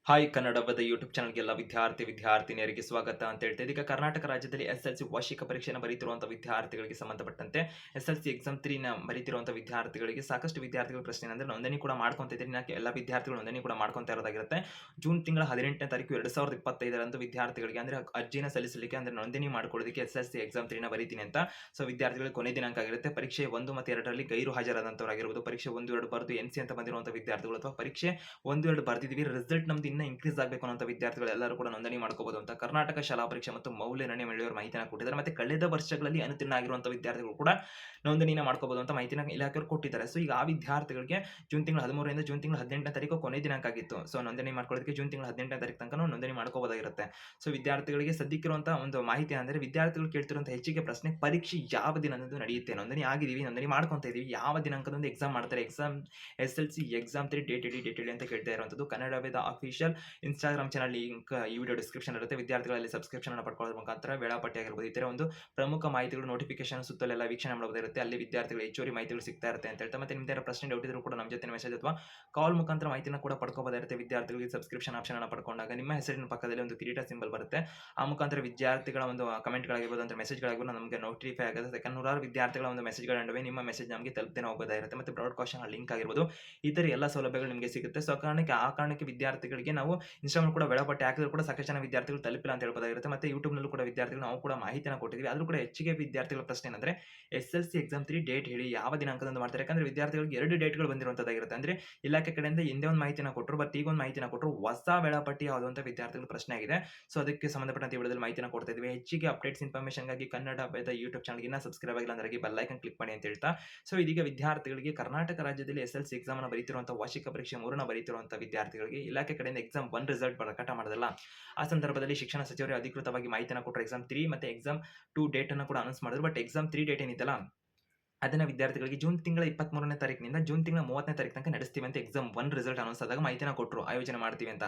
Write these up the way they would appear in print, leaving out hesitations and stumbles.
Hi ಕನ್ನಡದ YouTube ಚಾನಲ್ಗೆ ಎಲ್ಲ ವಿದ್ಯಾರ್ಥಿನಿಯರಿಗೆ ಸ್ವಾಗತ ಅಂತ ಹೇಳ್ತಾ ಇದೀಗ ಕರ್ನಾಟಕ ರಾಜ್ಯದಲ್ಲಿ ಎಸ್ಎಲ್ಸಿ ವಾರ್ಷಿಕ ಪರೀಕ್ಷೆಯನ್ನು ಬರೀತಿರುವಂತಹ ವಿದ್ಯಾರ್ಥಿಗಳಿಗೆ ಸಂಬಂಧಪಟ್ಟಂತೆ ಎಸ್ಎಲ್ಸಿ ಎಕ್ಸಾಮ್ 3 ನ ಬರೀತಿರುವಂತಹ ವಿದ್ಯಾರ್ಥಿಗಳಿಗೆ ಸಾಕಷ್ಟು ವಿದ್ಯಾರ್ಥಿಗಳ ಪ್ರಶ್ನೆ ಅಂದ್ರೆ ನೋಂದಣಿ ಕೂಡ ಮಾಡ್ಕೊಂತ ಇದ್ದೀರಿ. ಎಲ್ಲ ವಿದ್ಯಾರ್ಥಿಗಳು ನೋಂದಣಿ ಕೂಡ ಮಾಡ್ಕೊಂತ ಇರೋದಾಗಿರುತ್ತೆ. ಜೂನ್ ತಿಂಗಳ 18ನೇ ತಾರೀಕು 2025ರಂದು ವಿದ್ಯಾರ್ಥಿಗಳಿಗೆ ಅಂದ್ರೆ ಅರ್ಜಿನ ಸಲ್ಲಿಸಲಿಕ್ಕೆ ಅಂದ್ರೆ ನೋಂದಣಿ ಮಾಡ್ಕೊಳ್ಳೋದಕ್ಕೆ ಎಸ್ಎಲ್ಸಿ ಎಕ್ಸಾಮ್ 3 ನ ಬರೀತೀನಿ ಅಂತ ಸೊ ವಿದ್ಯಾರ್ಥಿಗಳಿಗೆ ಕೊನೆ ದಿನಾಂಕ ಆಗಿರುತ್ತೆ. ಪರೀಕ್ಷೆ 1 ಮತ್ತು 2ರಲ್ಲಿ ಗೈರು ಹಾಜರಾದಂತವರಾಗಿರಬಹುದು, ಪರೀಕ್ಷೆ 1, 2 ಬರೆದು ಎನ್ಸಿ ಅಂತ ಬಂದಿರುವಂತಹ ವಿದ್ಯಾರ್ಥಿಗಳು ಅಥವಾ ಪರೀಕ್ಷೆ 1, 2 ಬರ್ದಿದೀವಿ ರಿಸಲ್ಟ್ ನಮ್ದು ಇನ್ನ ಇನ್ಕ್ರೀಸ್ ಆಗಬೇಕು ಅನ್ನೋ ವಿದ್ಯಾರ್ಥಿಗಳು ಎಲ್ಲರೂ ಕೂಡ ನೋಂದಣಿ ಮಾಡ್ಕೋಬಹುದು ಅಂತ ಕರ್ನಾಟಕ ಶಾಲಾ ಪರೀಕ್ಷೆ ಮತ್ತು ಮೌಲ್ಯ ನಿರ್ಣಯ ಮಂಡಳಿಯವರು ಮಾಹಿತಿಯನ್ನು ಕೊಟ್ಟಿದ್ದಾರೆ. ಮತ್ತೆ ಕಳೆದ ವರ್ಷಗಳಲ್ಲಿ ಅನುತ್ತೀರ್ಣ ಆಗಿರುವಂತಹ ವಿದ್ಯಾರ್ಥಿಗಳು ಕೂಡ ನೋಂದಣಿನ ಮಾಡ್ಕೋಬಹುದು ಅಂತ ಮಾಹಿತಿನ ಇಲಾಖೆಯವರು ಕೊಟ್ಟಿದ್ದಾರೆ. ಸೊ ಈಗ ಆ ವಿದ್ಯಾರ್ಥಿಗಳಿಗೆ ಜೂನ್ ತಿಂಗಳ 13ರಿಂದ ಜೂನ್ ತಿಂಗಳ 18ನೇ ತಾರೀಕು ಕೊನೆ ದಿನಾಂಕ ಆಗಿತ್ತು. ಸೊ ನೋಂದಣಿ ಮಾಡ್ಕೊಳ್ಳೋದಕ್ಕೆ ಜೂನ್ ತಿಂಗಳ 18ನೇ ತಾರೀಕು ತನಕ ನೋಂದಣಿ ಮಾಡ್ಕೋಬಹುದಾಗಿರುತ್ತೆ. ಸೊ ವಿದ್ಯಾರ್ಥಿಗಳಿಗೆ ಸದ್ಯಕ್ಕಿರುವಂತಹ ಒಂದು ಮಾಹಿತಿ ಅಂದ್ರೆ ವಿದ್ಯಾರ್ಥಿಗಳು ಕೇಳ್ತಿರುವಂತಹ ಹೆಚ್ಚಿಗೆ ಪ್ರಶ್ನೆ ಪರೀಕ್ಷೆ ಯಾವ ದಿನದಂದು ನಡೆಯುತ್ತೆ, ನೋಂದಣಿ ಆಗಿದೀವಿ, ನೋಂದಣಿ ಮಾಡ್ಕೊಂತ ಇದೀವಿ, ಯಾವ ದಿನಾಂಕದಂದು ಎಕ್ಸಾಮ್ ಮಾಡ್ತಾರೆ, ಎಕ್ಸಾಮ್ ಎಸ್ಎಲ್ಸಿ ಎಕ್ಸಾಮ್ 3 ಡೇಟ್ ಹೇಳಿ ಅಂತ ಕೇಳ್ತಾ ಇರುವಂತದ್ದು. ಕನ್ನಡ ವೇದ ಅಫಿಷಿಯಲ್ ಇನ್ಸ್ಟಾಗ್ರಾಮ್ ಚಾನಲ್ ಲಿಂಕ್ ಈ ವಿಡಿಯೋ ಡಿಸ್ಕ್ರಿಪ್ಷನ್ ಇರುತ್ತೆ. ವಿದ್ಯಾರ್ಥಿಗಳಲ್ಲಿ ಸಬ್ಸ್ಕ್ರಿಪ್ಷನ್ ಅನ್ನು ಪಡ್ಕೊಳ್ಳೋದ್ರ ಮುಖಾಂತರ ವೇಳಾಪಟ್ಟಿ ಆಗಿರ್ಬೋದು ಇತರ ಒಂದು ಪ್ರಮುಖ ಮಾಹಿತಿಗಳು ನೋಟಿಫಿಕೇಶನ್ ಸುತ್ತಲೆಲ್ಲ ವೀಕ್ಷಣೆ ಮಾಡಬಹುದಿರುತ್ತೆ. ಅಲ್ಲಿ ವಿದ್ಯಾರ್ಥಿಗಳು ಹೆಚ್ಚುವರಿ ಮಾಹಿತಿಗಳು ಸಿಗ್ತಾ ಇರುತ್ತೆ ಅಂತ ಹೇಳ್ತಾ ಮತ್ತೆ ನಿಮ್ದೇ ಪ್ರಶ್ನೆ ಡೌಟ್ ಇದ್ರೂ ಕೂಡ ನಮ್ಮ ಜೊತೆ ಮೆಸೇಜ್ ಅಥವಾ ಕಾಲ್ ಮುಖಾಂತರ ಮಾಹಿತಿನ ಕೂಡ ಪಡ್ಕೋಬಹುದಿರುತ್ತೆ. ವಿದ್ಯಾರ್ಥಿಗಳಿಗೆ ಸಬ್ಸ್ಕ್ರಿಪ್ಷನ್ ಆಪ್ಷನ್ ಅನ್ನು ಪಡ್ಕೊಂಡಾಗ ನಿಮ್ಮ ಹೆಸರಿನ ಪಕ್ಕದಲ್ಲಿ ಒಂದು ಕಿರೀಟ ಸಿಂಬಲ್ ಬರುತ್ತೆ. ಆ ಮುಖಾಂತರ ವಿದ್ಯಾರ್ಥಿಗಳ ಒಂದು ಕಮೆಂಟ್ಗಳಾಗಿರ್ಬೋದು ಅಂದ್ರೆ ಮೆಸೇಜ್ಗಳಾಗಿರ್ಬೋದು ನಮಗೆ ನೋಟಿಫೈ ಆಗುತ್ತೆ. ಯಾಕಂದ್ರೆ ನೂರಾರು ವಿದ್ಯಾರ್ಥಿಗಳ ಒಂದು ಮೆಸೇಜ್ಗಳ ನಡುವೆ ನಿಮ್ಮ ಮೆಸೇಜ್ ನಮಗೆ ತಲುಪದೇನೆ ಹೋಗೋದಾಗಿರುತ್ತೆ. ಮತ್ತೆ ಬ್ರಾಡ್ಕಾಸ್ಟ್ ಲಿಂಕ್ ಆಗಿರ್ಬೋದು ಇತರ ಎಲ್ಲ ಸೌಲಭ್ಯಗಳು ನಿಮಗೆ ಸಿಗುತ್ತೆ. ಸೊ ಆ ಕಾರಣಕ್ಕೆ ವಿದ್ಯಾರ್ಥಿಗಳಿಗೆ ನಾವು ಇನ್ಸ್ಟಾಗ್ರಾಮ್ ಕೂಡ ವೇಳಾಪಟ್ಟಿ ಹಾಕಿದ್ರು ಕೂಡ ಸಾಕಷ್ಟು ಜನ ವಿದ್ಯಾರ್ಥಿಗಳು ತಲುಪಿಲ್ಲ ಅಂತ ಹೇಳ್ಬೋದಾಗಿರುತ್ತೆ. ಮತ್ತೆ ಯೂಟ್ಯೂಬ್ ನಲ್ಲೂ ಕೂಡ ವಿದ್ಯಾರ್ಥಿಗಳು ನಾವು ಕೂಡ ಮಾಹಿತಿಯನ್ನು ಕೊಟ್ಟಿದ್ವಿ. ಆದ್ರೂ ಕೂಡ ಹೆಚ್ಚಿಗೆ ವಿದ್ಯಾರ್ಥಿಗಳ ಪ್ರಶ್ನೆ ಏನಂದ್ರೆ ಎಸ್ಎಲ್ಸಿ ಎಕ್ಸಾಮ್ 3 ಡೇಟ್ ಹೇಳಿ ಯಾವ ದಿನಾಂಕದಂದು ಮಾಡ್ತಾರೆ. ಯಾಕಂದ್ರೆ ವಿದ್ಯಾರ್ಥಿಗಳಿಗೆ 2 ಡೇಟ್ಗಳು ಬಂದಿರುವಂತದ್ದಾಗಿರುತ್ತೆ. ಅಂದ್ರೆ ಇಲಾಖೆ ಕಡೆಯಿಂದ ಹಿಂದೆ ಒಂದು ಮಾಹಿತಿನ ಕೊಟ್ಟರು, ಬಟ್ ಈಗ ಒಂದು ಮಾಹಿತಿನ ಕೊಟ್ಟರು, ಹೊಸ ವೇಳಾಪಟ್ಟಿ ಯಾವುದು ಅಂತ ವಿದ್ಯಾರ್ಥಿಗಳ ಪ್ರಶ್ನೆ ಆಗಿದೆ. ಸೊ ಅದಕ್ಕೆ ಸಂಬಂಧಪಟ್ಟಂತೆ ವಿಡಿಯೋದಲ್ಲಿ ಮಾಹಿತಿನ ಕೊಡ್ತಾ ಇದ್ವಿ. ಹೆಚ್ಚಿಗೆ ಅಪ್ಡೇಟ್ಸ್ ಇನ್ಫಾರ್ಮೇಷನ್ಗಾಗಿ ಕನ್ನಡ ವೇದ ಯೂಟ್ಯೂಬ್ ಚಾನಲ್ಗೆ ಇನ್ನ ಸಬ್ಸ್ಕ್ರೈಬ್ ಆಗಿಲ್ಲ ಅಂದ್ರೆ ಬೆಲ್ ಐಕನ್ ಕ್ಲಿಕ್ ಮಾಡಿ ಅಂತ ಹೇಳ್ತಾ ಸೊ ಇದೀಗ ವಿದ್ಯಾರ್ಥಿಗಳಿಗೆ ಕರ್ನಾಟಕ ರಾಜ್ಯದಲ್ಲಿ ಎಸ್ಎಲ್ಸಿ ಎಕ್ಸಾಮ್ ಅನ್ನು ಬರೀತಿರುವಂತಹ ವಾರ್ಷಿಕ ಪರೀಕ್ಷೆ 3ನ ಬರೀತಿರುವಂತಹ ವಿದ್ಯಾರ್ಥಿಗಳಿಗೆ ಇಲಾಖೆ ಕಡೆಯಿಂದ ಎಕ್ಸಾಮ್ 1 ರಿಸಲ್ಟ್ ಪ್ರಕಟ ಮಾಡೋದಲ್ಲ. ಆ ಸಂದರ್ಭದಲ್ಲಿ ಶಿಕ್ಷಣ ಸಚಿವರು ಅಧಿಕೃತವಾಗಿ ಮಾಹಿತಿಯನ್ನು ಕೊಟ್ಟರು. ಎಕ್ಸಾಮ್ 3 ಮತ್ತೆ ಎಕ್ಸಾಮ್ 2 ಡೇಟ್ ಅನ್ನು ಕೂಡ ಅನೌನ್ಸ್ ಮಾಡಿದ್ರು. ಬಟ್ ಎಕ್ಸಾಮ್ 3 ಡೇಟ್ ಏನಿತ್ತಲ್ಲ ಅದನ್ನ ವಿದ್ಯಾರ್ಥಿಗಳಿಗೆ ಜೂನ್ ತಿಂಗಳ 23ನೇ ತಾರೀಕಿನಿಂದ ಜೂನ್ ತಿಂಗಳ 30ನೇ ತಾರೀಕು ತನಕ ನಡೆಸ್ತೀವಿ ಅಂತ ಎಕ್ಸಾಮ್ 1 ರಿಸಲ್ಟ್ ಅನೌನ್ಸ್ ಆದಾಗ ಮಾಹಿತಿನ ಕೊಟ್ಟರು, ಆಯೋಜನೆ ಮಾಡ್ತೀವಿ ಅಂತ.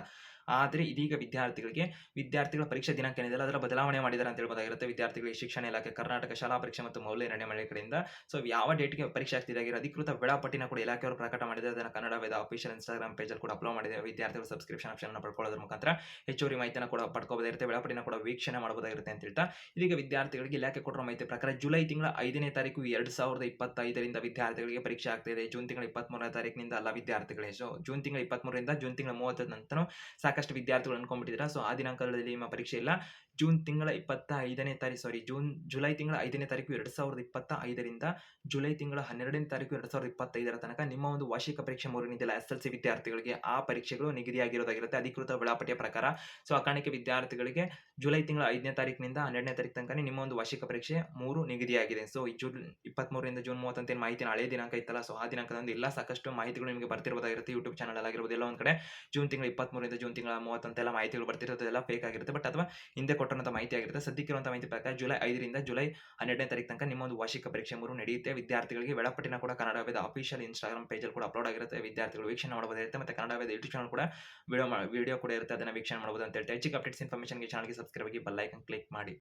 ಆದರೆ ಇದೀಗ ವಿದ್ಯಾರ್ಥಿಗಳ ಪರೀಕ್ಷಾ ದಿನಾಂಕ ಏನಿದೆಯಲ್ಲ ಅದರ ಬದಲಾವಣೆ ಮಾಡಿದ್ದಾರೆ ಅಂತ ಹೇಳ್ಬೋದಾಗಿರುತ್ತೆ. ವಿದ್ಯಾರ್ಥಿಗಳಿಗೆ ಶಿಕ್ಷಣ ಇಲಾಖೆ, ಕರ್ನಾಟಕ ಶಾಲಾ ಪರೀಕ್ಷೆ ಮತ್ತು ಮೌಲ್ಯ ನಿರ್ಣಯ ಮಂಡಳಿ ಕಡೆಯಿಂದ ಸೊ ಯಾವ ಡೇಟ್ಗೆ ಪರೀಕ್ಷೆ ಆಗ್ತಿದೆ ಅಧಿಕೃತ ವೇಳಾಪಟ್ಟಿನ ಕೂಡ ಇಲಾಖೆಯವರು ಪ್ರಕಟ ಮಾಡಿದ್ದಾರೆ. ಅದನ್ನು ಕನ್ನಡ ವೇದ ಅಫಿಷಿಯಲ್ ಇನ್ಸ್ಟಾಗ್ರಾಮ್ ಪೇಜಲ್ಲಿ ಕೂಡ ಅಪ್ಲೋಡ್ ಮಾಡಿದೆ. ವಿದ್ಯಾರ್ಥಿಗಳು ಸಬ್ಸ್ಕ್ರಿಪ್ಷನ್ ಆಪ್ಷನ್ ಅನ್ನು ಪಡ್ಕೊಳ್ಳೋದ್ರ ಮುಖಾಂತರ ಹೆಚ್ಚುವರಿ ಮಾಹಿತಿನ ಕೂಡ ಪಡ್ಕೋಬಹುದಾಗಿರುತ್ತೆ, ವೇಳಾಪಟ್ಟಿನ ಕೂಡ ವೀಕ್ಷಣೆ ಮಾಡಬಹುದಾಗಿರುತ್ತೆ ಅಂತ ಹೇಳ್ತಾ ಇದೀಗ ವಿದ್ಯಾರ್ಥಿಗಳಿಗೆ ಇಲಾಖೆ ಕೊಟ್ಟಿರುವ ಮಾಹಿತಿ ಪ್ರಕಾರ ಜುಲೈ ತಿಂಗಳ 5ನೇ ತಾರೀಕು 2025ರಿಂದ ವಿದ್ಯಾರ್ಥಿಗಳಿಗೆ ಪರೀಕ್ಷೆ ಆಗ್ತಿದೆ. ಜೂನ್ ತಿಂಗಳ 23ನೇ ತಾರೀಕಿನಿಂದ ಅಲ್ಲ ವಿದ್ಯಾರ್ಥಿಗಳಿಗೆ. ಸೊ ಜೂನ್ ತಿಂಗಳ 23ರಿಂದ ಜೂನ್ ತಿಂಗಳ 30 ನಂತರ ಸಾಕಷ್ಟು ವಿದ್ಯಾರ್ಥಿಗಳು ಅನ್ಕೊಂಡ್ಬಿಟ್ಟಿದ್ದಾರೆ. ಸೊ ಆ ದಿನಾಂಕಗಳಲ್ಲಿ ನಿಮ್ಮ ಪರೀಕ್ಷೆ ಇಲ್ಲ. ಜುಲೈ ತಿಂಗಳ 5ನೇ ತಾರೀಕು 2025ರಿಂದ ಜುಲೈ ತಿಂಗಳ 12ನೇ ತಾರೀಕು 2025ರ ತನಕ ನಿಮ್ಮ ಒಂದು ವಾರ್ಷಿಕ ಪರೀಕ್ಷೆ 3 ಏನಿದೆಯಲ್ಲ ಎಸ್ಎಲ್ಸಿ ವಿದ್ಯಾರ್ಥಿಗಳಿಗೆ ಆ ಪರೀಕ್ಷೆಗಳು ನಿಗದಿಯಾಗಿರೋದಾಗಿರುತ್ತೆ ಅಧಿಕೃತ ವೇಳಾಪಟ್ಟಿಯ ಪ್ರಕಾರ. ಸೊ ಆ ಕಾರಣಕ್ಕೆ ವಿದ್ಯಾರ್ಥಿಗಳಿಗೆ ಜುಲೈ ತಿಂಗಳ 5ನೇ ತಾರೀಕಿನಿಂದ 12ನೇ ತಾರೀಕು ತನಕ ನಿಮ್ಮ ಒಂದು ವಾರ್ಷಿಕ ಪರೀಕ್ಷೆ 3 ನಿಗದಿಯಾಗಿದೆ. ಸೊ ಈ ಜೂನ್ 23ರಿಂದ ಜೂನ್ 30 ಅಂತ ಮಾಹಿತಿನ ಹಳೆ ದಿನಾಂಕ ಇತ್ತಲ್ಲ, ಸೊ ಆ ದಿನಾಂಕದಂದು ಎಲ್ಲ ಸಾಕಷ್ಟು ಮಾಹಿತಿಗಳು ನಿಮಗೆ ಬರ್ತಿರಬಹುದಾಗಿರುತ್ತೆ. ಯೂಟ್ಯೂಬ್ ಚಾನಲ್ ಆಗಿರ್ಬೋದು ಎಲ್ಲ ಒಂದು ಕಡೆ ಜೂನ್ ತಿಂಗಳ 23ರಿಂದ ಜೂನ್ ತಿಂಗಳ 30 ಅಂತೆಲ್ಲ ಮಾಹಿತಿಗಳು ಬರ್ತಿರೋದೆಲ್ಲ ಫೇಕ್ ಆಗಿರುತ್ತೆ. ಬಟ್ ಅಥವಾ ಹಿಂದೆ ಕೊಟ್ಟಂತ ಮಾಹಿತಿ ಆಗಿರುತ್ತೆ. ಸದ್ಯಕ್ಕಿರುವಂತಹ ಮಾಹಿತಿ ಪ್ರಕಾರ ಜುಲೈ 5ರಿಂದ ಜುಲೈ 12ನೇ ತಾರೀಕು ತನಕ ನಿಮ್ಮ ಒಂದು ವಾರ್ಷಿಕ ಪರೀಕ್ಷೆ 3 ನಡೆಯುತ್ತೆ. ವಿದ್ಯಾರ್ಥಿಗಳಿಗೆ ವೇಳಾಪಟ್ಟಿನ ಕೂಡ ಕನ್ನಡ ವೇದ ಅಫಿಷಿಯಲ್ ಇನ್ಸ್ಟಾಗ್ರಾಮ್ ಪೇಜಲ್ಲಿ ಕೂಡ ಅಪ್ಲೋಡ್ ಆಗಿರುತ್ತೆ. ವಿದ್ಯಾರ್ಥಿಗಳು ವೀಕ್ಷಣೆ ಮಾಡಬಹುದಿರುತ್ತೆ. ಮತ್ತೆ ಕನ್ನಡ ವೇದ ಯೂಟ್ಯೂಬ್ ಚಾನಲ್ ಕೂಡ ವಿಡಿಯೋ ಕೂಡ ಇರುತ್ತೆ, ಅದನ್ನ ವೀಕ್ಷಣೆ ಮಾಡಬಹುದು ಅಂತ ಹೇಳ್ತಾ ಹೆಚ್ಚಿಗೆ ಅಪ್ಡೇಟ್ಸ್ ಇನ್ಫಾರ್ಮೇಷನ್ಗೆ ಚಾನಲ್ಗೆ ಸಬ್ಸ್ಕ್ರೈಬ್ ಆಗಿ ಬೆಲ್ ಐಕನ್ ಕ್ಲಿಕ್ ಮಾಡಿ.